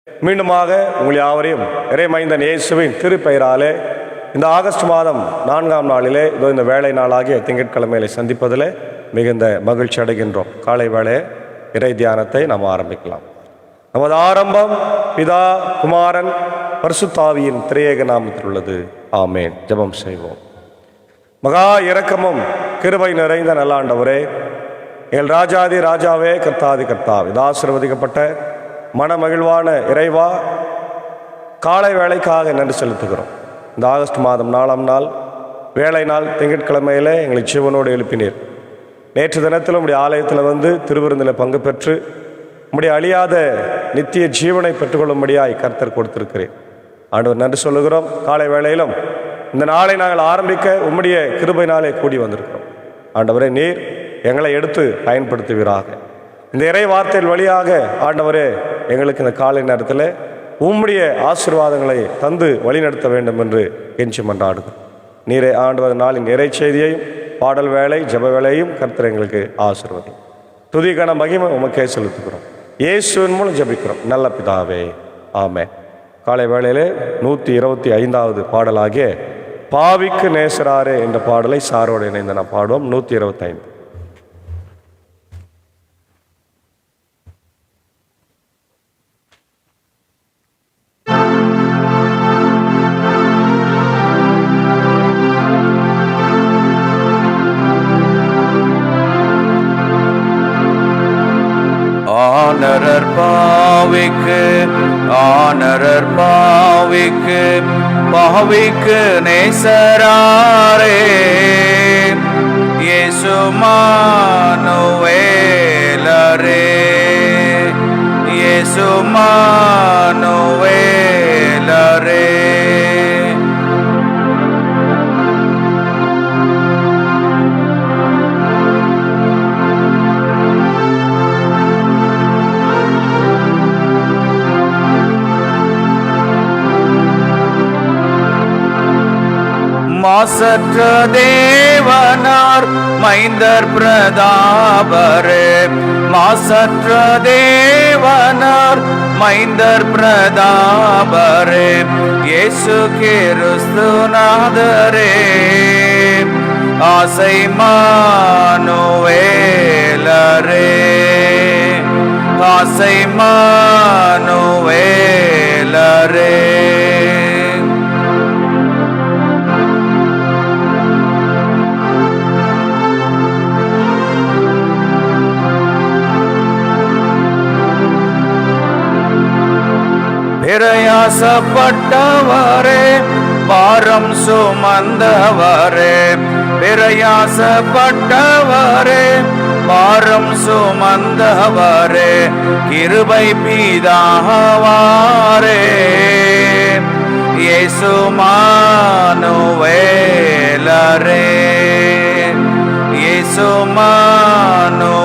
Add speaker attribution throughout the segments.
Speaker 1: மீண்டுமாக உங்கள் யாவரையும் இறைமைந்தன் இயேசுவின் திருப்பெயராலே இந்த ஆகஸ்ட் மாதம் 4ஆம் நாளிலே இதோ இந்த வேலை நாளாகிய திங்கட்கிழமையிலே சந்திப்பதில் மிகுந்த மகிழ்ச்சி அடைகின்றோம். காலை வேளை இறை தியானத்தை நாம் ஆரம்பிக்கலாம். நமது ஆரம்பம் பிதா குமாரன் பரிசுத்தாவியின் திரியேக நாமத்தில் உள்ளது. ஆமேன். ஜெபம் செய்வோம். மகா இரக்கமும் கிருபை நிறைந்த நல்லாண்டவரே, எங்கள் ராஜாதி ராஜாவே, கர்த்தாதி கர்த்தாவே, ஆசீர்வதிக்கப்பட்ட மனமகிழ்வான இறைவா, காலை வேளைக்காக நன்றி செலுத்துகிறோம். இந்த ஆகஸ்ட் மாதம் 4ஆம் நாள் வேலை நாள் திங்கட்கிழமையில் எங்களை ஜீவனோடு எழுப்பினீர். நேற்று தினத்தில் உம்முடைய ஆலயத்தில் வந்து திருவிருந்தில் பங்கு பெற்று உம்முடைய அழியாத நித்திய ஜீவனை பெற்றுக்கொள்ளும்படியாய் கர்த்தர் கொடுத்திருக்கிறேன். ஆண்டவர் நன்றி சொல்லுகிறோம். காலை வேளையிலும் இந்த நாளை நாங்கள் ஆரம்பிக்க உம்முடைய கிருபையினாலே கூடி வந்திருக்கிறோம். ஆண்டவரே, நீர் எங்களை எடுத்து பயன்படுத்துவீராக. இந்த இறை வார்த்தையின் வழியாக ஆண்டவரே, எங்களுக்கு இந்த காலை நேரத்தில் உம்முடைய ஆசீர்வாதங்களை தந்து வழிநடத்த வேண்டும் என்று கெஞ்சி மன்றாடுகிறோம். நீரே ஆண்டவர் நாளின் இறை செய்தியையும் பாடல் வேலை ஜெப வேலையும் கர்த்தர் எங்களுக்கு ஆசீர்வதி. துதிக்கான மகிமை உமக்கே செலுத்துகிறோம். இயேசுவின் மூலம் ஜெபிக்கிறோம் நல்ல பிதாவே, ஆமென். காலை வேளையிலே 125வது பாடலாகிய பாவிக்கு நேசராரே என்ற பாடலை சாரோடு இணைந்து நாம் பாடுவோம். 125.
Speaker 2: ஆனரர் பாவிக்கு ஆனரர் பாவிக்கு பாவிக்கு நேசராரே, இயேசு மானுவேலரே, இயேசு மானுவேலரே. மாசற்ற தேவனார் மைந்தர் பிரதாபரே, மாசற்ற தேவனார் மைந்தர் பிரதாபரே, இயேசு கிறிஸ்துநாதரே, ஆசை மானுவேலரே, ஆசை மானுவேலரே. பிரயாசப்பட்டவரே, பாரம் சுமந்தவரே, பிரயாசப்பட்டவரே, பாரம் சுமந்தவரே, கிருபை பிதாவாரே, இயேசு மானுவேலரே, இயேசு மானுவேலரே.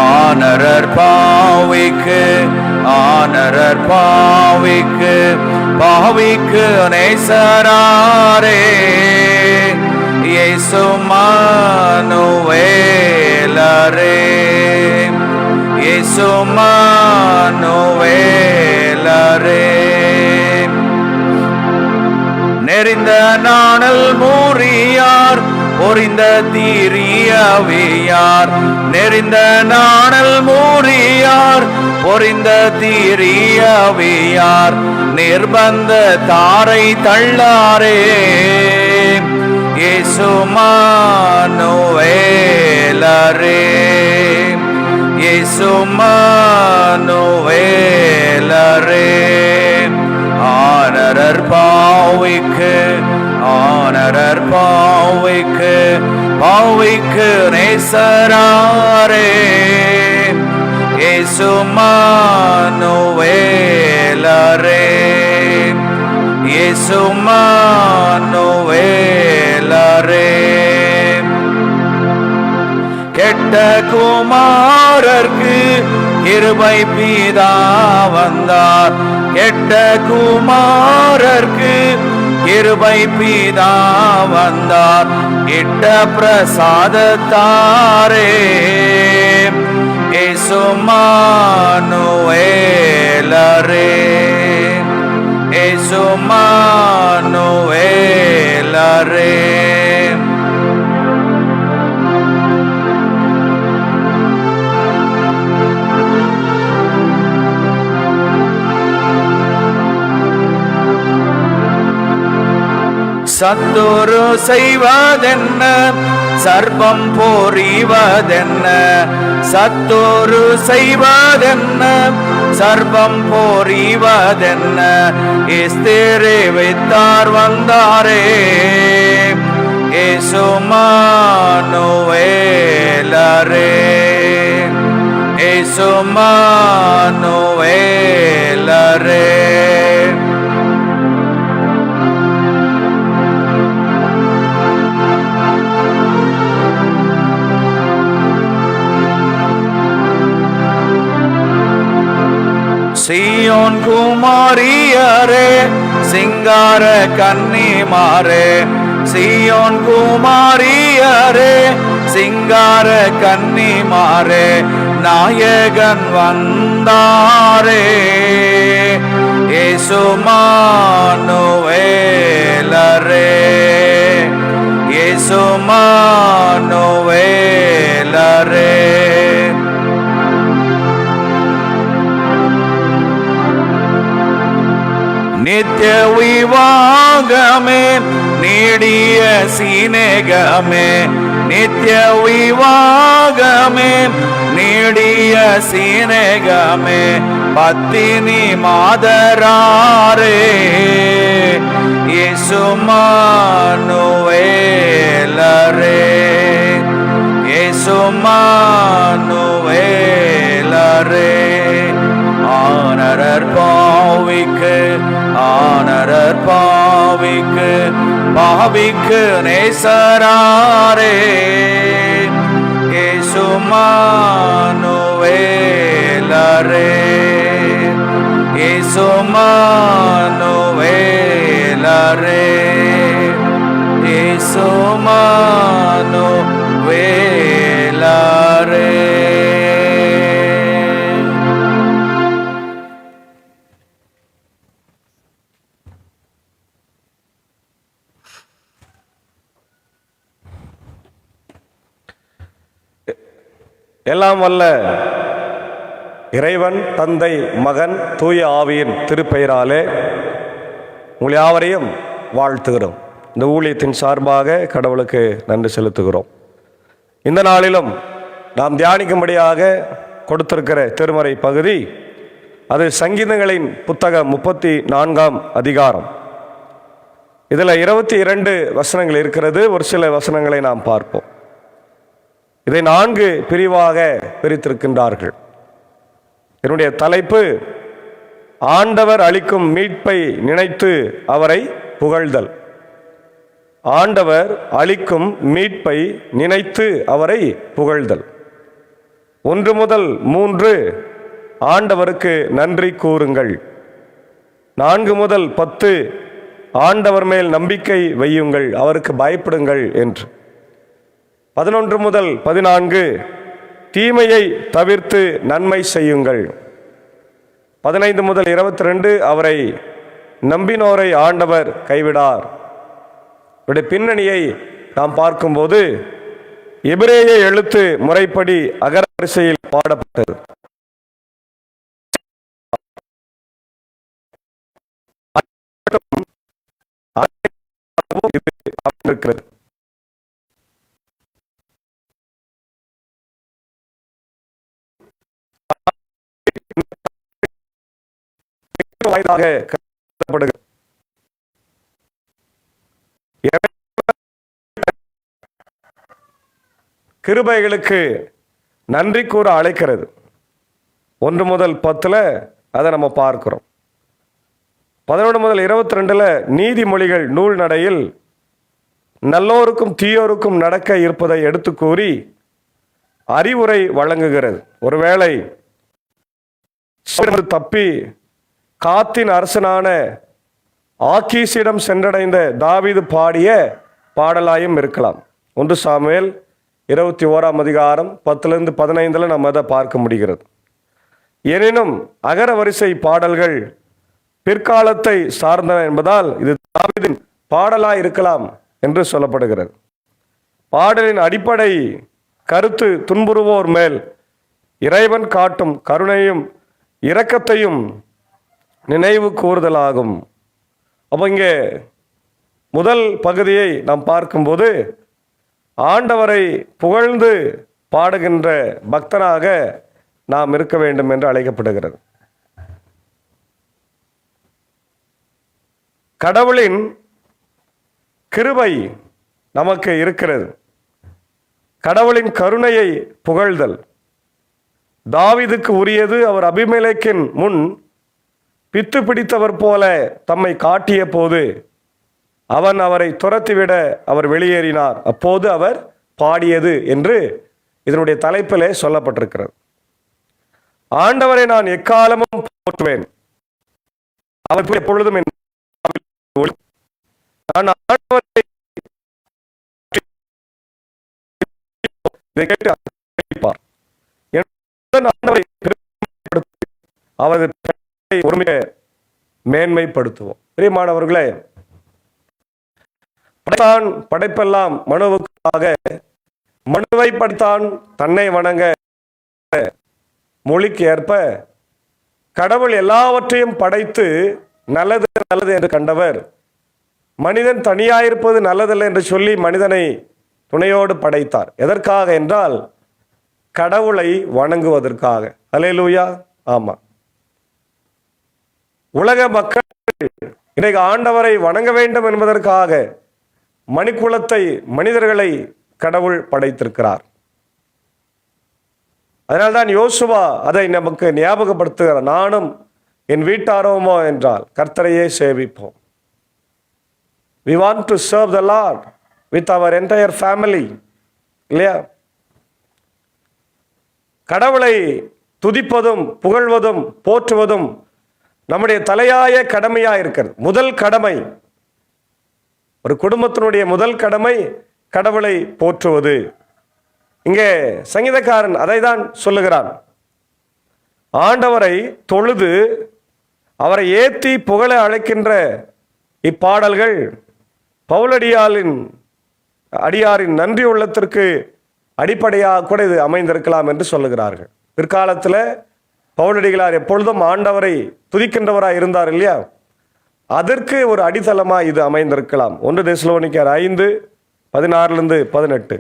Speaker 2: ஆனரர் பாவிக்கு ஆனரர் பாவிக்கு பாவிக்கு நேசராரே, இயேசு மானுவேலரே, இயேசு மானுவேலரே. நெறிந்த நாணல் மூரியார் பொறிந்த தீரியவியார், நெறிந்த நாணல் மூரியார் பொறிந்த தீரியவியார், நிர்பந்த தாரை தள்ளாரே, இயேசு மானுவேலரே, இயேசு மானுவேலரே. ஆனரர் பாவிக்கு ஆனரர் பாவிக்கு பாவிக்கு நேசராரே, இயேசு மானுவேலரே, இயேசு மானுவேலரே. கெட்ட குமாரர்க்கு கிருபை பிதா வந்தார், கெட்ட குமாரர்க்கு கிருபை பிதா வந்தார், இட்ட பிரசாதத்தாரே, இயேசு மானுவேலரே, இயேசுமானுவேலரே. சத்துரு செய்வதென்ன, சர்ப்பம் போரிவதென்ன, சத்துரு செய்வதென்ன, சர்ப்பம் போரிவதென்ன, எஸ்தேரை வைத்தார் வந்தாரே. இயேசுமானுவேலரே, இயேசுமானுவேலரே. சீயோன் குமாரியரே, சிங்கார கன்னிமாரே, சீயோன் குமாரியரே, சிங்கார கன்னிமாரே, நாயகன் வந்தாரே. இயேசுமானுவேலரே, இயேசுமானுவேலரே. நித்திய விவாகமே, நீடிய சிநேகமே, நித்திய விவாகமே, நீடிய சிநேகமே, பத்தினி மாதராரே. இயேசுமானுவேலரே, இயேசுமானுவேலரே. ஆனரர் பாவிக்கு, ஆனரர் பாவிக்கு, பாவிக்கு நேசராரே. இயேசுமானுவேலரே, இயேசுமானுவேலரே, இயேசுமானுவேலரே.
Speaker 1: எல்லாம் வல்ல இறைவன், தந்தை, மகன், தூய ஆவியின் திருப்பெயராலே உங்கள் யாவரையும் வாழ்த்துகிறோம். இந்த ஊழியத்தின் சார்பாக கடவுளுக்கு நன்றி செலுத்துகிறோம். இந்த நாளிலும் நாம் தியானிக்கும்படியாக கொடுத்திருக்கிற திருமறை பகுதி, அது சங்கீதங்களின் புத்தகம் 34ஆம் அதிகாரம். இதில் 22 வசனங்கள் இருக்கிறது. ஒரு சில வசனங்களை நாம் பார்ப்போம். இதை 4 பிரிவாக பிரித்திருக்கின்றார்கள். என்னுடைய தலைப்பு, ஆண்டவர் அளிக்கும் மீட்பை நினைத்து அவரை புகழ்தல். ஆண்டவர் அளிக்கும் மீட்பை நினைத்து அவரை புகழ்தல். 1 முதல் 3 ஆண்டவருக்கு நன்றி கூறுங்கள். 4 முதல் 10 ஆண்டவர் மேல் நம்பிக்கை வையுங்கள், அவருக்கு பயப்படுங்கள் என்று. 11 முதல் 14 தீமையை தவிர்த்து நன்மை செய்யுங்கள். 15 முதல் 22 அவரை நம்பினோரை ஆண்டவர் கைவிடார். இவருடைய பின்னணியை நாம் பார்க்கும்போது, எபிரேய எழுத்து முறைப்படி அகர வரிசையில் பாடப்பட்டது. இருக்கிறது. கிருபைகளுக்கு நன்றி கூற அழைக்கிறது. 1 முதல் 10 அதை நம்ம பார்க்கிறோம். 11 முதல் 22 நீதிமொழிகள் நூல் நடையில் நல்லோருக்கும் தீயோருக்கும் நடக்க இருப்பதை எடுத்து கூறி அறிவுரை வழங்குகிறது. ஒருவேளை தப்பி காத்தின் அரசனான ஆக்கீசிடம் சென்றடைந்த தாவீது பாடிய பாடலாயும் இருக்கலாம். 1 சாமுவேல் 21ஆம் அதிகாரம் 10-15 நம்ம அதை பார்க்க முடிகிறது. எனினும் அகர வரிசை பாடல்கள் பிற்காலத்தை சார்ந்தன என்பதால் இது தாவீதின் பாடலாய் இருக்கலாம் என்று சொல்லப்படுகிறது. பாடலின் அடிப்படை கருத்து துன்புறுவோர் மேல் இறைவன் காட்டும் கருணையும் இரக்கத்தையும் நினைவு கூறுதலாகும். அப்போ இங்கே முதல் பகுதியை நாம் பார்க்கும்போது ஆண்டவரை புகழ்ந்து பாடுகின்ற பக்தனாக நாம் இருக்க வேண்டும் என்று அழைக்கப்படுகிறது. கடவுளின் கிருபை நமக்கு இருக்கிறது. கடவுளின் கருணையை புகழ்தல் தாவீதுக்கு உரியது. அவர் அபிமெலேக்கின் முன் பித்து பிடித்தவர் போல தம்மை காட்டிய போது அவன் அவரை துரத்திவிட அவர் வெளியேறினார். அப்போது அவர் பாடியது என்று இதனுடைய தலைப்பிலே சொல்லப்பட்டிருக்கிறது. ஆண்டவரை நான் எக்காலமும் போற்றுவேன், அவர் எப்பொழுதும் நான் ஆண்டவரை அவரது உரிமையை மேன்மைப்படுத்துவோம். பிரியமானவர்களே, படைத்தான் படைப்பெல்லாம் மனுவுக்காக, மனுவை படைத்தான் தன்னை வணங்க. மொழிக்கு ஏற்ப கடவுள் எல்லாவற்றையும் படைத்து நல்லது நல்லது என்று கண்டவர் மனிதன் தனியாயிருப்பது நல்லதல்ல என்று சொல்லி மனிதனை துணையோடு படைத்தார். எதற்காக என்றால் கடவுளை வணங்குவதற்காக. அல்லேலூயா. ஆமா, உலக மக்கள் இன்றைக்கு ஆண்டவரை வணங்க வேண்டும் என்பதற்காக மனிதகுலத்தை மனிதர்களை கடவுள் படைத்திருக்கிறார். அதனால்தான் யோசுவா அதை நமக்கு ஞாபகப்படுத்துகிறார். நானும் என் வீட்டாரோமோ என்றால் கர்த்தரையே சேவிப்போம். We want to serve the Lord with our entire family. இல்லையா? கடவுளை துதிப்பதும் புகழ்வதும் போற்றுவதும் நம்முடைய தலையாய கடமையா இருக்கிறது. முதல் கடமை, ஒரு குடும்பத்தினுடைய முதல் கடமை கடவுளை போற்றுவது. இங்கே சங்கீதக்காரன் அதை தான் சொல்லுகிறான். ஆண்டவரை தொழுது அவரை ஏத்தி புகழ அழைக்கின்ற இப்பாடல்கள் அடியாரின் நன்றி உள்ளத்திற்கு அடிப்படையாக கூட இது அமைந்திருக்கலாம் என்று சொல்லுகிறார்கள். பிற்காலத்தில் பவுலடிகளார் எப்பொழுதும் ஆண்டவரை துதிக்கின்றவராக இருந்தார் இல்லையா, அதற்கு ஒரு அடித்தளமாக இது அமைந்திருக்கலாம். 1 தெசலோனிக்கர் 5:16-18,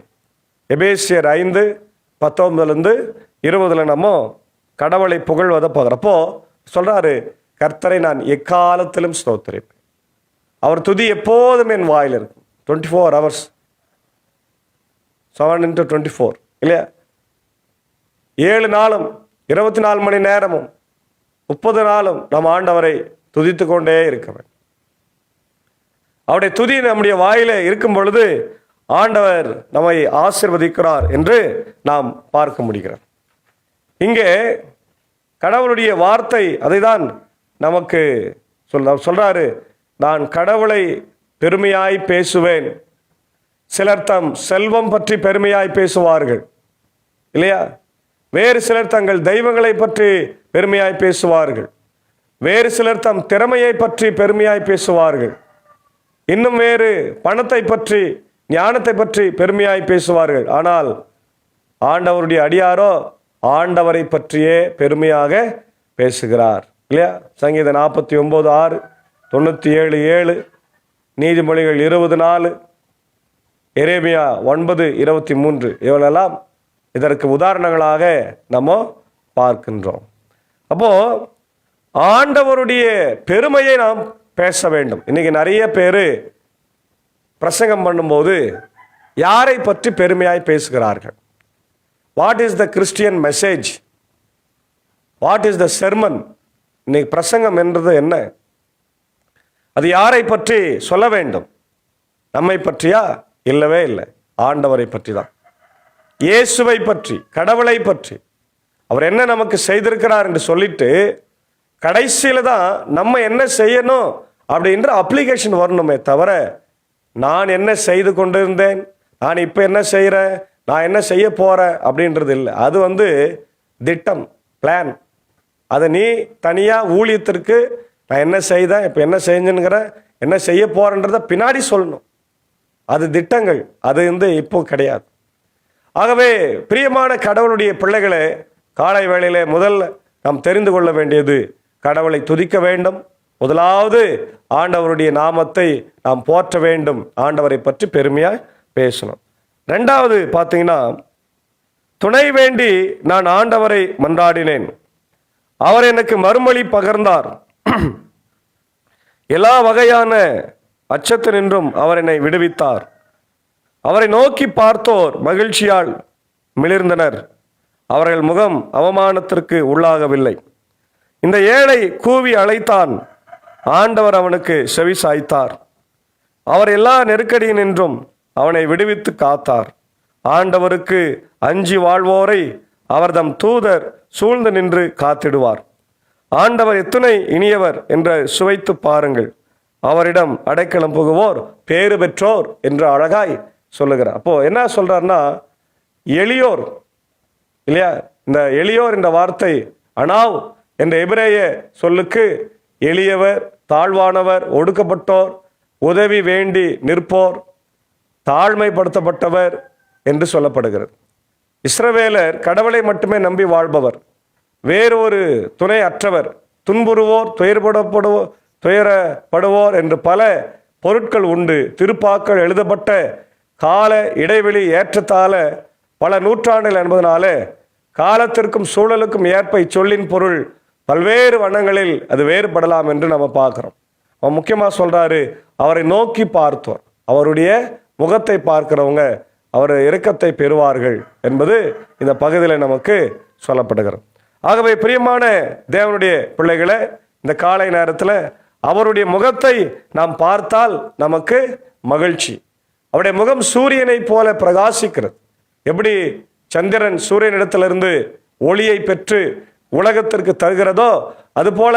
Speaker 1: எபேசியர் 5:19-20 நம்ம கடவுளை புகழ்வதை பார்க்குறப்போ சொல்றாரு, கர்த்தரை நான் எக்காலத்திலும் ஸ்தோத்திரிப்பேன், அவர் துதி எப்போதும் என் வாயில் இருக்கும். 24 hours, 7x24 இல்லையா, 7 நாளும் 24 மணி நேரமும் 30 நாளும் நாம் ஆண்டவரை துதித்து கொண்டே இருக்க வேண்டும். அவருடைய துதி நம்முடைய வாயில இருக்கும் பொழுது ஆண்டவர் நம்மை ஆசீர்வதிக்கிறார் என்று நாம் பார்க்க முடிகிறது. இங்கே கடவுளுடைய வார்த்தை அதை தான் நமக்கு சொல்றாரு, நான் கடவுளை பெருமையாய் பேசுவேன். சிலர் தம் செல்வம் பற்றி பெருமையாய் பேசுவார்கள் இல்லையா, வேறு சிலர் தங்கள் தெய்வங்களை பற்றி பெருமையாய் பேசுவார்கள், வேறு சிலர் தம் திறமையை பற்றி பெருமையாய் பேசுவார்கள், இன்னும் வேறு பணத்தை பற்றி ஞானத்தை பற்றி பெருமையாய் பேசுவார்கள். ஆனால் ஆண்டவருடைய அடியாரோ ஆண்டவரை பற்றியே பெருமையாக பேசுகிறார் இல்லையா. சங்கீதம் 49:6, 97:7, நீதிமொழிகள் 20:4, எரேமியா 9:23 இவளெல்லாம் இதற்கு உதாரணங்களாக நம்ம பார்க்கின்றோம். அப்போ ஆண்டவருடைய பெருமையை நாம் பேச வேண்டும். இன்னைக்கு நிறைய பேர் பிரசங்கம் பண்ணும்போது யாரை பற்றி பெருமையாய் பேசுகிறார்கள்? What is the Christian message? What is the sermon? இன்னைக்கு பிரசங்கம் என்றது என்ன? அது யாரை பற்றி சொல்ல வேண்டும்? நம்மை பற்றியா? இல்லவே இல்லை, ஆண்டவரை பற்றி தான், இயேசுவை பற்றி, கடவுளை பற்றி, அவர் என்ன நமக்கு செய்திருக்கிறார் என்று சொல்லிட்டு கடைசியில தான் நம்ம என்ன செய்யணும் அப்படின்ற அப்ளிகேஷன் வரணுமே தவிர நான் என்ன செய்து கொண்டிருந்தேன், நான் இப்போ என்ன செய்கிறேன், நான் என்ன செய்ய போகிறேன் அப்படின்றது இல்லை. அது திட்டம், பிளான். அதை நீ தனியாக ஊழியத்திற்கு நான் என்ன செய்தேன், இப்போ என்ன செஞ்சுங்கிறேன், என்ன செய்ய போறேன்றத பின்னாடி சொல்லணும். அது திட்டங்கள், அது இப்போ கிடையாது. ஆகவே பிரியமான கடவுளுடைய பிள்ளைகளே, காலை வேளையிலே முதல்ல நாம் தெரிந்து கொள்ள வேண்டியது, கடவுளை துதிக்க வேண்டும். முதலாவது ஆண்டவருடைய நாமத்தை நாம் போற்ற வேண்டும், ஆண்டவரை பற்றி பெருமையாக பேசணும். ரெண்டாவது பார்த்தீங்கன்னா, துணை வேண்டி நான் ஆண்டவரை மன்றாடினேன், அவர் எனக்கு மறுமொழி பகர்ந்தார். எல்லா வகையான அச்சத்தினின்றும் அவர் என்னை விடுவித்தார். அவரை நோக்கி பார்த்தோர் மகிழ்ச்சியால் மிளிர்ந்தனர், அவர்கள் முகம் அவமானத்திற்கு உள்ளாகவில்லை. இந்த ஏழை கூவி அழைத்தான், ஆண்டவர் அவனுக்கு செவி சாய்த்தார். அவர் எல்லா நெருக்கடியினின்றும் அவனை விடுவித்து காத்தார். ஆண்டவருக்கு அஞ்சி வாழ்வோரை அவர் தம் தூதர் சூழ்ந்து நின்று காத்திடுவார். ஆண்டவர் எத்துணை இனியவர் என்று சுவைத்து பாருங்கள், அவரிடம் அடைக்கலம் புகுவோர் பேறு பெற்றோர் என்று அழகாய் சொல்லுகிறார். அப்போ என்ன சொல்றாருன்னா, எளியோர் இல்லையா, இந்த எளியோர் என்ற வார்த்தை அனாவ் என்ற எபிரேய சொல்லுக்கு எளியவர், தாழ்வானவர், ஒடுக்கப்பட்டோர், உதவி வேண்டி நிற்போர், தாழ்மைப்படுத்தப்பட்டவர் என்று சொல்லப்படுகிறது. இஸ்ரவேலர் கடவுளை மட்டுமே நம்பி வாழ்பவர், வேறொரு துணை அற்றவர், துன்புறுவோர், துயரப்படுவோர் என்று பல பொருட்கள் உண்டு. திருப்பாக்கள் எழுதப்பட்ட கால இடைவெளி ஏற்றத்தால பல நூற்றாண்டுகள் என்பதனால காலத்திற்கும் சூழலுக்கும் ஏற்ப இச்சொல்லின் பொருள் பல்வேறு வண்ணங்களில் அது வேறுபடலாம் என்று நம்ம பார்க்கிறோம். அவன் முக்கியமாக சொல்றாரு, அவரை நோக்கி பார்த்தோர், அவருடைய முகத்தை பார்க்கிறவங்க அவர் இரக்கத்தை பெறுவார்கள் என்பது இந்த பகுதியில் நமக்கு சொல்லப்படுகிறது. ஆகவே பிரியமான தேவனுடைய பிள்ளைகளை, இந்த காலை நேரத்தில் அவருடைய முகத்தை நாம் பார்த்தால் நமக்கு மகிழ்ச்சி. அவருடைய முகம் சூரியனை போல பிரகாசிக்கிறது. எப்படி சந்திரன் சூரியனிடத்திலிருந்து ஒளியை பெற்று உலகத்திற்கு தருகிறதோ, அதுபோல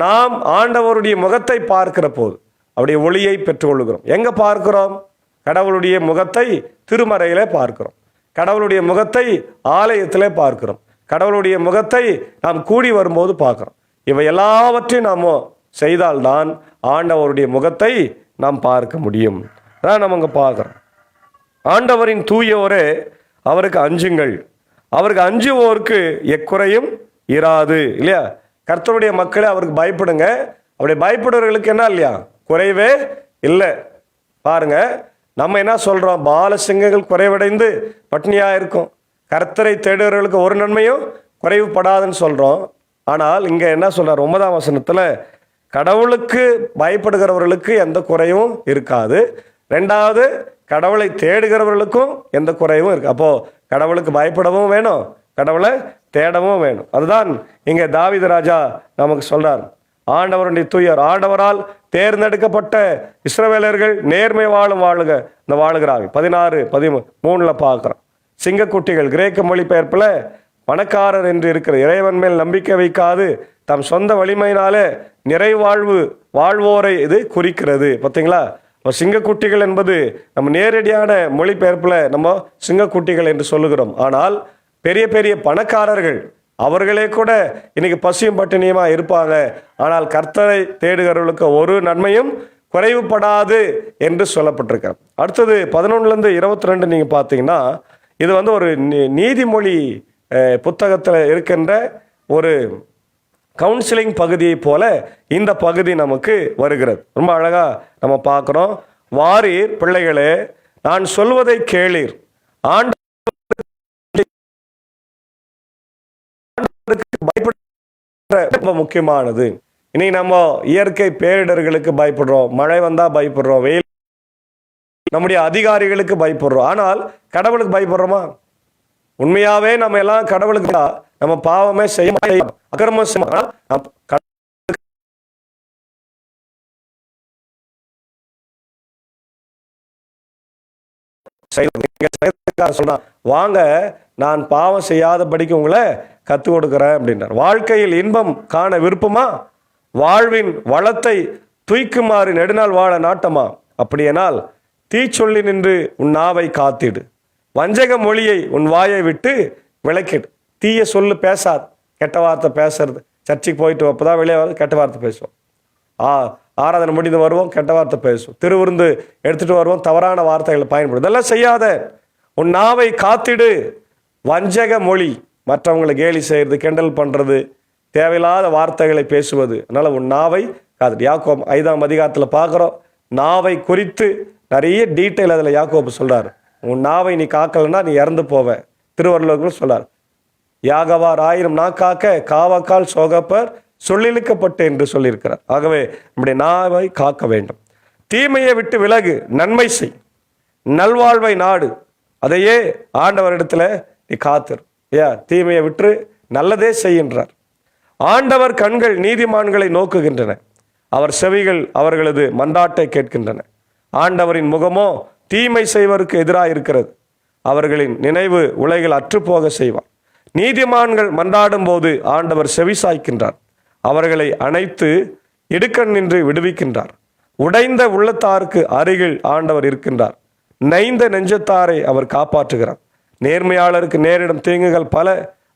Speaker 1: நாம் ஆண்டவருடைய முகத்தை பார்க்கிற போது அவருடைய ஒளியை பெற்றுக்கொள்கிறோம். எங்க பார்க்கிறோம்? கடவுளுடைய முகத்தை திருமறையிலே பார்க்கிறோம், கடவுளுடைய முகத்தை ஆலயத்திலே பார்க்கிறோம், கடவுளுடைய முகத்தை நாம் கூடி வரும்போது பார்க்கிறோம். இவை எல்லாவற்றையும் நாம் செய்தால்தான் ஆண்டவருடைய முகத்தை நாம் பார்க்க முடியும். அதான் நம்ம அங்கே பார்க்குறோம். ஆண்டவரின் தூயோரே அவருக்கு அஞ்சுங்கள், அவருக்கு அஞ்சுவோருக்கு எக்குறையும் இராது இல்லையா. கர்த்தருடைய மக்களே அவருக்கு பயப்படுங்க. அப்படி பயப்படுறவர்களுக்கு என்ன இல்லையா, குறைவே இல்லை. பாருங்க, நம்ம என்ன சொல்றோம், பாலசிங்கங்கள் குறைவடைந்து பட்னியா இருக்கும், கர்த்தரை தேடுறவர்களுக்கு ஒரு நன்மையும் குறைவுபடாதுன்னு சொல்றோம். ஆனால் இங்க என்ன சொல்றார் 9ஆம் வசனத்துல, கடவுளுக்கு பயப்படுகிறவர்களுக்கு எந்த குறையும் இருக்காது, ரெண்டாவது கடவுளை தேடுகிறவர்களுக்கும் எந்த குறைவும் இருக்கு. அப்போ கடவுளுக்கு பயப்படவும் வேணும், கடவுளை தேடவும் வேணும். அதுதான் இங்க தாவீது ராஜா நமக்கு சொல்றார். ஆண்டவருடைய தூயர், ஆண்டவரால் தேர்ந்தெடுக்கப்பட்ட இஸ்ரவேலர்கள் நேர்மை வாழுகிறார்கள். 16:13 பார்க்கிறோம். சிங்கக்குட்டிகள் கிரேக்க மொழிபெயர்ப்புல பணக்காரர் என்று இருக்கிற இறைவன் மேல் நம்பிக்கை வைக்காது தம் சொந்த வலிமையினாலே வாழ்வோரை இது குறிக்கிறது. பார்த்தீங்களா, சிங்கக்குட்டிகள் என்பது நம்ம நேரடியான மொழிபெயர்ப்புல நம்ம சிங்கக்குட்டிகள் என்று சொல்லுகிறோம். ஆனால் பெரிய பெரிய பணக்காரர்கள் அவர்களே கூட இன்னைக்கு பசியும் பட்டினியுமா இருப்பாங்க. ஆனால் கர்த்தரை தேடுகிறவர்களுக்கு ஒரு நன்மையும் குறைவுபடாது என்று சொல்லப்பட்டிருக்க. அடுத்தது 11-22 நீங்க பார்த்தீங்கன்னா, இது ஒரு நீதிமொழி புத்தகத்தில் இருக்கின்ற ஒரு கவுன்சிலிங் பகுதியை போல இந்த பகுதி நமக்கு வருகிறது. ரொம்ப அழகா நம்ம பார்க்கிறோம். வாரீர் பிள்ளைகளே, நான் சொல்வதை கேளீர், பயப்பட ரொம்ப முக்கியமானது. இன்னைக்கு நம்ம இயற்கை பேரிடர்களுக்கு பயப்படுறோம், மழை வந்தா பயப்படுறோம், வெயில், நம்முடைய அதிகாரிகளுக்கு பயப்படுறோம். ஆனால் கடவுளுக்கு பயப்படுறோமா? உண்மையாவே நம்ம எல்லாம் கடவுளுக்கு நம்ம பாவமே செய்ய மாட்டோம், அக்கிரமம் செய்ய சொல்றான், வாங்க நான் பாவம் செய்யாதபடிக்கு உங்களை கற்றுக் கொடுக்கிறேன் அப்படின்றார். வாழ்க்கையில் இன்பம் காண விருப்பமா? வாழ்வின் வளத்தை தூய்க்குமாறு நெடுநாள் வாழ நாட்டமா? அப்படியானால் தீச்சொல்லி நின்று உன் நாவை காத்திடு, வஞ்சக மொழியை உன் வாயை விட்டு விளக்கிடு. தீய சொல்லு பேசாது, கெட்ட வார்த்தை பேசுறது. சர்ச்சைக்கு போயிட்டு அப்பதான் வெளியே கெட்ட வார்த்தை பேசுவோம். ஆராதனை முடிந்து வருவோம், கெட்ட வார்த்தை பேசுவோம். திருவிருந்து எடுத்துட்டு வருவோம், தவறான வார்த்தைகளை பயன்படும். இதெல்லாம் செய்யாத. உன் நாவை காத்திடு. வஞ்சக மொழி, மற்றவங்களை கேலி செய்யறது, கிண்டல் பண்றது, தேவையில்லாத வார்த்தைகளை பேசுவது, அதனால உன் நாவை காத்திடு. யாக்கோபு 5ஆம் அதிகாரத்தில் பார்க்குறோம், நாவை குறித்து நிறைய டீட்டெயில் அதில் யாக்கோபு சொல்றாரு. உன் நாவை நீ காக்கலைன்னா நீ இறந்து போவ. திருவள்ளுவர் சொல்றார், யாகவார் 1000 நாக்காக்க காவக்கால் சோகப்பர் சொல்லிழுக்கப்பட்டு என்று சொல்லியிருக்கிறார். ஆகவே நம்முடைய நாவை காக்க வேண்டும். தீமையை விட்டு விலகு, நன்மை செய், நல்வாழ்வை நாடு, அதையே ஆண்டவரிடத்துல நீ காத்திரு. தீமையை விட்டு நல்லதே செய்கின்றார். ஆண்டவர் கண்கள் நீதிமான்களை நோக்குகின்றன, அவர் செவிகள் அவர்களது மன்றாட்டை கேட்கின்றன. ஆண்டவரின் முகமோ தீமை செய்வருக்கு எதிராக இருக்கிறது, அவர்களின் நினைவு உலகில் அற்றுப்போக செய்வார். நீதிமான்கள் மன்றாடும் போது ஆண்டவர் செவி சாய்க்கின்றார், அவர்களை அணைத்து இடுக்கண் நின்று விடுவிக்கின்றார். உடைந்த உள்ளத்தாருக்கு அருகில் ஆண்டவர் இருக்கின்றார், நைந்த நெஞ்சத்தாரை அவர் காப்பாற்றுகிறார். நேர்மையாளருக்கு நேரிடும் தீங்குகள் பல,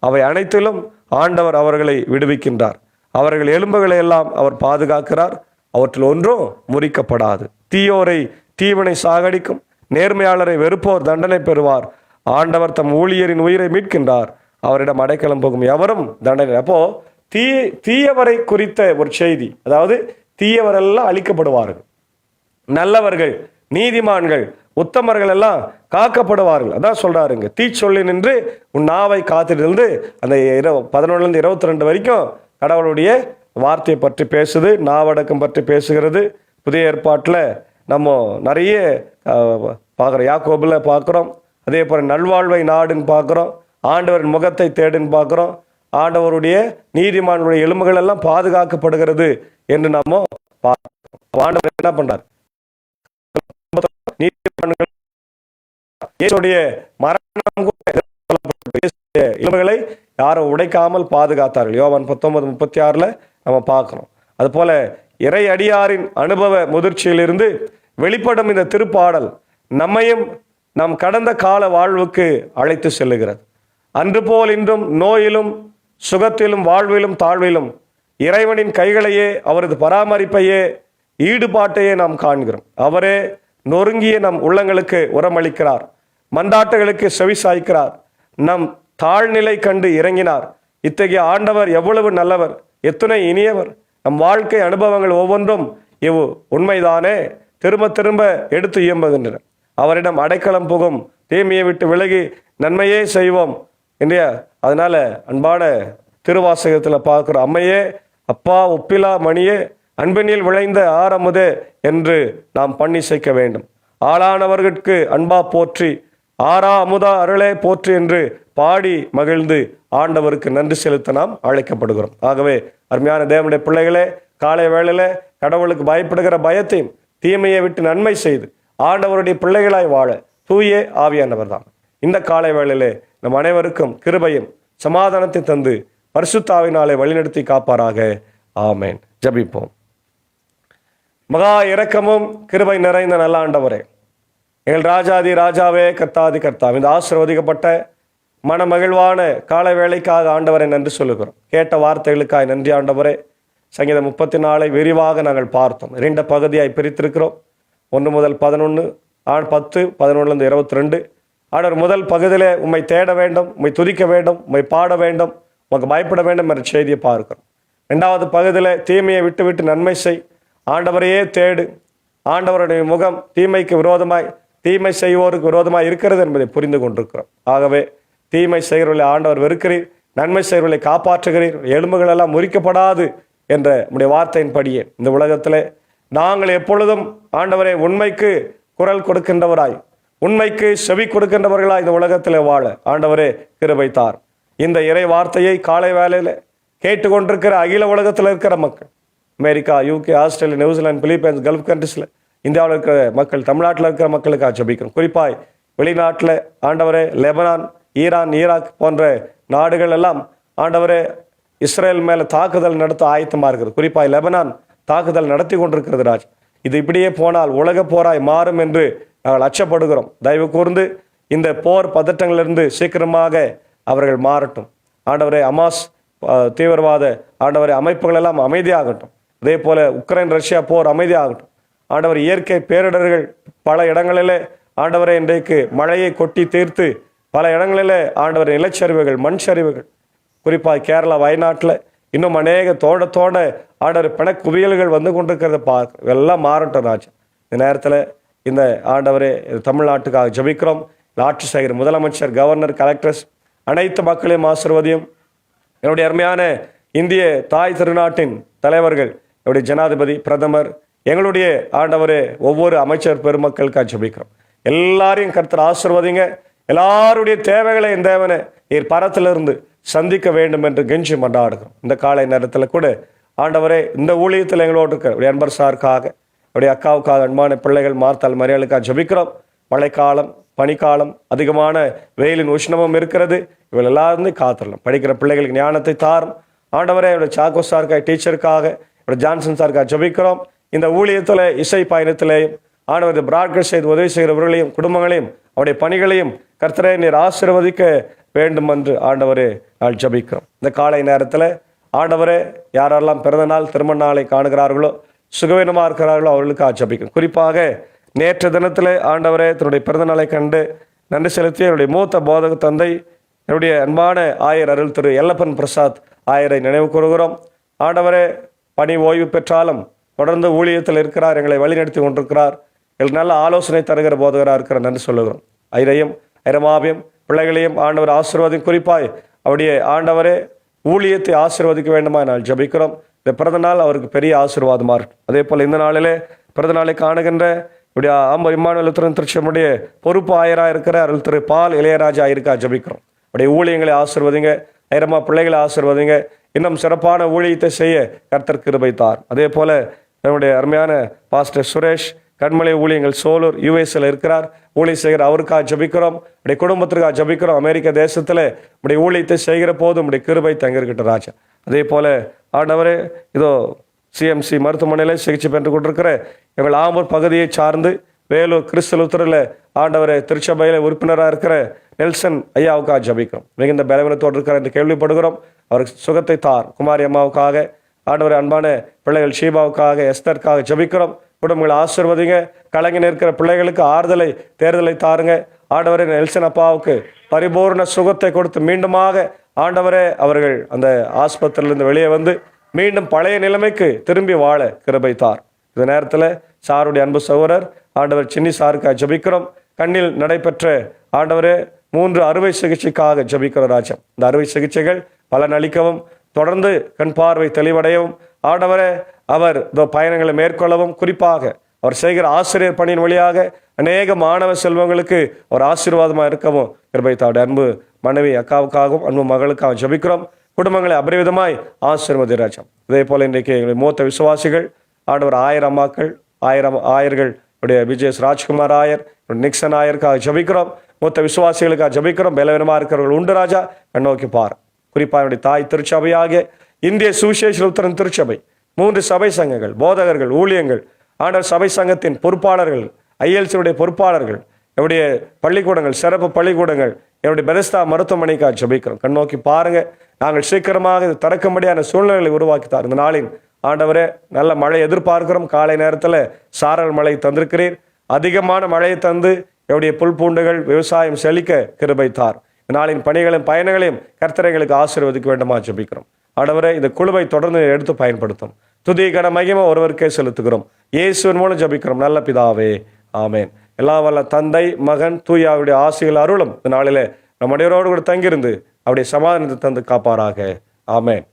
Speaker 1: அவை அனைத்திலும் ஆண்டவர் அவர்களை விடுவிக்கின்றார். அவர்கள் எலும்புகளை எல்லாம் அவர் பாதுகாக்கிறார், அவற்றில் ஒன்றும் முறிக்கப்படாது. தீயோரை தீவினை சாகடிக்கும், நேர்மையாளரை வெறுப்போர் தண்டனை பெறுவார். ஆண்டவர் தம் ஊழியரின் உயிரை மீட்கின்றார், அவரிடம் அடைக்கலம் போகும் எவரும் தண்டனை. அப்போ தீயவரை குறித்த ஒரு செய்தி, அதாவது தீயவரெல்லாம் அழிக்கப்படுவார்கள், நல்லவர்கள் நீதிமான்கள் உத்தமர்கள் எல்லாம் காக்கப்படுவார்கள். அதான் சொல்றாருங்க, தீச்சொல்லி நின்று உன் நாவை காத்திருந்து. அந்த 11 22 வரைக்கும் கடவுளுடைய வார்த்தையை பற்றி பேசுது, நாவடக்கம் பற்றி பேசுகிறது. புதிய ஏற்பாட்டில் நம்ம நிறைய பார்க்குறோம், யாக்கோபுல பார்க்குறோம். அதே போல் நல்வாழ்வை நாடுன்னு பார்க்குறோம், ஆண்டவரின் முகத்தை தேடுன்னு பார்க்குறோம். ஆண்டவருடைய நீதிமானுடைய எலும்புகள் எல்லாம் பாதுகாக்கப்படுகிறது என்று நம்ம பார்க்கிறோம். ஆண்டவர் என்ன பண்றார்? நீதிமான்கள் மரணம் எலும்புகளை யாரும் உடைக்காமல் பாதுகாத்தார்கள். யோவான் 19:36 நம்ம பார்க்கிறோம். அது போல இறை அடியாரின் அனுபவ முதிர்ச்சியிலிருந்து வெளிப்படும் இந்த திருப்பாடல் நம்மையும் நம் கடந்த கால வாழ்வுக்கு அழைத்து செல்லுகிறது. அன்று போல் இன்றும் நோயிலும் சுகத்திலும் வாழ்விலும் தாழ்விலும் இறைவனின் கைகளையே, அவரது பராமரிப்பையே, ஈடுபாட்டையே நாம் காண்கிறோம். அவரே நொறுங்கிய நம் உள்ளங்களுக்கு உரமளிக்கிறார், மன்றாட்டுகளுக்கு செவி சாய்க்கிறார், நம் தாழ்நிலை கண்டு இறங்கினார். இத்தகைய ஆண்டவர் எவ்வளவு நல்லவர், எத்துணை இனியவர். நம் வாழ்க்கை அனுபவங்கள் ஒவ்வொன்றும் இவ் உண்மைதானே திரும்ப திரும்ப எடுத்து இயம்புகின்றன. அவரிடம் அடைக்கலம் புகும், தீமையை விட்டு விலகி நன்மையே செய்வோம் இல்லையா? அதனால அன்பான திருவாசகத்தில் பார்க்குற அம்மையே, அப்பா ஒப்பிலா மணியே, அன்பினில் விளைந்த ஆரமுதே என்று நாம் பண்ணி சேர்க்க வேண்டும். ஆளானவர்களுக்கு அன்பா போற்றி, ஆரா அமுதா அருளே போற்றி என்று பாடி மகிழ்ந்து ஆண்டவருக்கு நன்றி செலுத்த நாம் அழைக்கப்படுகிறோம். ஆகவே அருமையான தேவனுடைய பிள்ளைகளே, காலை வேளையில கடவுளுக்கு பயப்படுகிற பயத்தையும் தீமையை விட்டு நன்மை செய்து ஆண்டவருடைய பிள்ளைகளாய் வாழ தூய ஆவியானவர் தான் இந்த காலை வேளையிலே நம் அனைவருக்கும் கிருபையும் சமாதானத்தை தந்து பரிசுத்தாவினாலே வழிநடத்தி காப்பாராக. ஆமேன். ஜெபிப்போம். மகா இரக்கமும் கிருபை நிறைந்த நல்ல ஆண்டவரே, எங்கள் ராஜாதி ராஜாவே, கர்த்தாதி கர்த்தாவே, இந்த ஆசீர்வதிக்கப்பட்ட மனமகிழ்வான காலை வேளைக்காக ஆண்டவரை நன்றி சொல்லுகிறோம். கேட்ட வார்த்தைகளுக்காக நன்றி ஆண்டவரே. சங்கீதம் 34 விரிவாக நாங்கள் பார்த்தோம். 2 பகுதியாய் பிரித்திருக்கிறோம். 1 முதல் 11, 10, 11 22. ஆண்டவர் முதல் பகுதியிலே உம்மை தேட வேண்டும், உம்மை துதிக்க வேண்டும், உம்மை பாட வேண்டும், உமக்கு பயப்பட வேண்டும் என்ற செய்தியை பார்க்கிறோம். 2வது பகுதியில் தீமையை விட்டு விட்டு நன்மை செய், ஆண்டவரையே தேடு, ஆண்டவருடைய முகம் தீமைக்கு விரோதமாய், தீமை செய்வோருக்கு விரோதமாய் இருக்கிறது என்பதை புரிந்து கொண்டிருக்கிறோம். ஆகவே தீமை செய்கிறவர்களை ஆண்டவர் வெறுக்கிறீர், நன்மை செய்கிறவர்களை காப்பாற்றுகிறீர், எலும்புகள் எல்லாம் முறிக்கப்படாது என்ற நம்முடைய வார்த்தையின்படியே இந்த உலகத்திலே நாங்கள் எப்பொழுதும் ஆண்டவரை உண்மைக்கு குரல் கொடுக்கின்றவராய், உண்மைக்கு செவி கொடுக்கின்றவர்களாய் இந்த உலகத்திலே வாழ ஆண்டவரே கிருபை தார். இந்த இறை வார்த்தையை காலை வேளையில் கேட்டுக்கொண்டிருக்கிற அகில உலகத்தில் இருக்கிற மக்கள், America, UK, Australia, New Zealand, Philippines, Gulf கண்ட்ரீஸில் இந்தியாவில் இருக்கிற மக்கள், தமிழ்நாட்டில் இருக்கிற மக்களுக்காக ஜெபிக்கிறோம். குறிப்பாய் வெளிநாட்டில் ஆண்டவரே லெபனான், ஈரான், ஈராக் போன்ற நாடுகள் எல்லாம் ஆண்டவரே இஸ்ரேல் மேலே தாக்குதல் நடத்த ஆயத்தமாக இருக்கிறது. குறிப்பாய் லெபனான் தாக்குதல் நடத்தி கொண்டிருக்கிறது ராஜ். இது இப்படியே போனால் உலக போராய் மாறும் என்று நாங்கள் அச்சப்படுகிறோம். தயவு கூர்ந்து இந்த போர் பதட்டங்களிலிருந்து சீக்கிரமாக அவர்கள் மாறட்டும். ஆண்டவரே ஹமாஸ் தீவிரவாத ஆண்டவரே அமைப்புகள் எல்லாம் அமைதியாகட்டும். அதே போல உக்ரைன் ரஷ்யா போர் அமைதியாகட்டும். ஆண்டவர், இயற்கை பேரிடர்கள் பல இடங்களிலே ஆண்டவரை இன்றைக்கு மழையை கொட்டி தீர்த்து பல இடங்களிலே ஆண்டவர் நிலச்சரிவுகள், மண் சரிவுகள், குறிப்பாக கேரளா வயநாட்டில் இன்னும் அநேக தோட ஆண்டவர் பிணக்குவியல்கள் வந்து கொண்டிருக்கிறத பார்க்க எல்லாம் மாறட்டும் ராஜா. இந்த நேரத்தில் இந்த ஆண்டவரே தமிழ்நாட்டுக்காக ஜெபிக்கிறோம். ஆட்சி செய்கிற முதலமைச்சர், கவர்னர், கலெக்டர்ஸ் அனைத்து மக்களையும் ஆசீர்வதியும். என்னுடைய அருமையான இந்திய தாய் திருநாட்டின் தலைவர்கள், என்னுடைய ஜனாதிபதி, பிரதமர், எங்களுடைய ஆண்டவரே ஒவ்வொரு அமைச்சர் பெருமக்களுக்காக ஜெபிக்கிறோம். எல்லாரையும் கர்த்தர் ஆசீர்வதிங்க. எல்லாருடைய தேவைகளை இந்த தேவனை நீர் பரத்திலிருந்து சந்திக்க வேண்டும் என்று கெஞ்சி மன்றாடுகிறோம். இந்த காலை நேரத்தில் கூட ஆண்டவரே இந்த ஊழியத்தில் எங்களோடு இருக்கிற அன்பர் சாருக்காக, என்னுடைய அக்காவுக்காக, அன்பான பிள்ளைகள் மார்த்தால் மரியாளுக்காக ஜெபிக்கிறோம். மழைக்காலம், பனிக்காலம், அதிகமான வெயிலின் உஷ்ணமும் இருக்கிறது. இவள் எல்லாரும் காத்துடலாம். படிக்கிற பிள்ளைகளுக்கு ஞானத்தை தாரும் ஆண்டவரே. என்னுடைய சாக்கோ சாருக்காக, டீச்சருக்காக, என்னுடைய ஜான்சன் சாருக்காக ஜெபிக்கிறோம். இந்த ஊழியத்தில், இசை பயணத்திலேயும் ஆண்டவர் பிராட்காஸ்ட் செய்து உதவி செய்கிறவர்களையும் குடும்பங்களையும் அவருடைய பணிகளையும் கர்த்தரே நீர் ஆசீர்வதிக்க வேண்டும் என்று ஆண்டவரே நான் ஜெபிக்கிறோம். இந்த காலை நேரத்தில் ஆண்டவரே யாரெல்லாம் பிறந்த நாள், திருமண நாளை காணுகிறார்களோ, சுகவீனமாக இருக்கிறார்களோ அவர்களுக்காக ஜெபிக்கிறோம். குறிப்பாக நேற்று தினத்தில் ஆண்டவரே தன்னுடைய பிறந்த நாளை கண்டு நன்றி செலுத்திய என்னுடைய மூத்த போதக தந்தை, என்னுடைய அன்பான ஆயர் அருள் திரு எல்லப்பன் பிரசாத் ஆயரை நினைவு கூறுகிறோம். ஆண்டவரே பணி ஓய்வு பெற்றாலும் தொடர்ந்து ஊழியத்தில் இருக்கிறார், எங்களை வழிநடத்தி கொண்டிருக்கிறார், எங்களுக்கு நல்ல ஆலோசனை தருகிற போதகராக இருக்கிற நன்றி சொல்லுகிறோம். ஐரையும் ஐரமாவையும் பிள்ளைகளையும் ஆண்டவர் ஆசீர்வாதம். குறிப்பாய் அவருடைய ஆண்டவரே ஊழியத்தை ஆசீர்வதிக்க வேண்டுமா நான் ஜெபிக்கிறோம். இந்த பிறந்த நாள் அவருக்கு பெரிய ஆசீர்வாதமாக இருக்கும். அதே போல் இந்த நாளிலே பிறந்த நாளை காணுகின்ற இப்படியா ஆம்பர் இம்மானுவேல் லுத்தரன் திருச்சபையுடைய பொறுப்பு ஆயராக இருக்கிற அருள் திரு பால் இளையராஜா இருக்கா ஜெபிக்கிறோம். அப்படியே ஊழியங்களை ஆசீர்வதிங்க. ஐரமா பிள்ளைகளை ஆசீர்வதிங்க. இன்னும் சிறப்பான ஊழியத்தை செய்ய கர்த்தர் கிருபை தார். அதே போல நம்முடைய அருமையான பாஸ்டர் சுரேஷ் கண்மலை ஊழியங்கள் சோலூர் யூஎஸ்ல இருக்கிறார், ஊழிய செய்கிற அவருக்காக ஜெபிக்கிறோம். உடைய குடும்பத்திற்காக ஜெபிக்கிறோம். அமெரிக்க தேசத்தில் உடைய ஊழியத்தை செய்கிற போது உடைய கிருபை தங்கிருக்கிட்ட ராஜா. அதே போல ஆண்டவரே இதோ சிஎம்சி மருத்துவமனையில் சிகிச்சை பெற்று கொண்டிருக்கிற எங்கள் ஆம்பூர் பகுதியை சார்ந்து வேலூர் கிறிஸ்து லுத்தரில் ஆண்டவரை திருச்சபையில் உறுப்பினராக இருக்கிற நெல்சன் ஐயாவுக்காக ஜெபிக்கிறோம். மிகுந்த பலவீனத்தோடு இருக்கிற என்று கேள்விப்படுகிறோம். அவருக்கு சுகத்தை தார். குமாரி அம்மாவுக்காக ஆண்டவரை அன்பான பிள்ளைகள் ஷீபாவுக்காக, எஸ்தருக்காக ஜெபிக்கிறோம். குடும்பங்களை ஆசீர்வதிங்க. கலங்கி நிற்கிற பிள்ளைகளுக்கு ஆறுதலை, தேர்தலை தாருங்க. ஆண்டவரே நெல்சன் அப்பாவுக்கு பரிபூர்ண சுகத்தை கொடுத்து மீண்டுமாக ஆண்டவரே அவர்கள் அந்த ஆஸ்பத்திரியிலிருந்து வெளியே வந்து மீண்டும் பழைய நிலைமைக்கு திரும்பி வாழ கிருபை தார். இந்த நேரத்தில் சாருடைய அன்பு சகோதரர் ஆண்டவர் சின்னி சாருக்காக ஜெபிக்கிறோம். கண்ணில் நடைபெற்ற ஆண்டவரே 3 அறுவை சிகிச்சைக்காக ஜெபிக்கிற ராஜா. இந்த அறுவை சிகிச்சைகள் பலன் அளிக்கவும், தொடர்ந்து கண் பார்வை தெளிவடையவும் ஆண்டவரே அவர் இந்த பயணங்களை மேற்கொள்ளவும், குறிப்பாக அவர் செய்கிற ஆசிரியர் பணியின் வழியாக அநேக மாணவ செல்வங்களுக்கு ஒரு ஆசீர்வாதமாக இருக்கவும் கிருபை தார். அன்பு மனைவி அக்காவுக்காகவும் அன்பு மகளுக்காகவும் ஜெபிக்கிறோம். குடும்பங்களை அபரிவிதமாய் ஆசீர்வதி ராஜா. இதே போல இன்றைக்கு எங்களுடைய மூத்த விசுவாசிகள் ஆண்டவர் 1000 அம்மாக்கள், 1000 ஆயர்கள், விஜய் ராஜ்குமார் ஆயர், நிக்சன் ஆயருக்காக ஜெபிக்கிறோம். மூத்த விசுவாசிகளுக்காக ஜெபிக்கிறோம். பலவீனமாக இருக்கிறவர்கள் உண்டு ராஜா, கண்ணோக்கி பார். குறிப்பாக என்னுடைய தாய் திருச்சபையாகிய இந்திய சுவிசேஷ லுத்தரன் திருச்சபை, 3 சபை சங்கங்கள், போதகர்கள், ஊழியங்கள், ஆண்டவர் சபை சங்கத்தின் பொறுப்பாளர்கள், ஐஎல்சியுடைய பொறுப்பாளர்கள், என்னுடைய பள்ளிக்கூடங்கள், சிறப்பு பள்ளிக்கூடங்கள், என்னுடைய பெதஸ்தா மருத்துவமனைக்காக ஜெபிக்கிறோம். கண்ணோக்கி பாருங்க. நாங்கள் சீக்கிரமாக இது திறக்கும்படியான சூழ்நிலைகளை உருவாக்கித்தார். இந்த நாளின் ஆண்டவரே நல்ல மழை எதிர்பார்க்கிறோம். காலை நேரத்தில் சாரல் மழை தந்திருக்கிறீர். அதிகமான மழையை தந்து என்னுடைய புல் பூண்டுகள் விவசாயம் செழிக்க கிருபை தார். நாளின் பணிகளையும் பயணங்களையும் கர்த்தரைகளுக்கு ஆசீர்வதிக்க வேண்டுமா ஜெபிக்கிறோம். ஆண்டவரே இந்த குழுவை தொடர்ந்து எடுத்து பயன்படுத்தும். துதி கன மகிமை ஒருவருக்கே செலுத்துகிறோம். இயேசுவின் மூலம் ஜெபிக்கிறோம் நல்ல பிதாவே, ஆமேன். எல்லா வல்ல தந்தை, மகன், தூயாவுடைய ஆசைகள் அருளும் இந்த நாளிலே நம் அனைவரோடு கூட தங்கியிருந்து அவருடைய சமாதானத்தை தந்து காப்பாராக. ஆமேன்.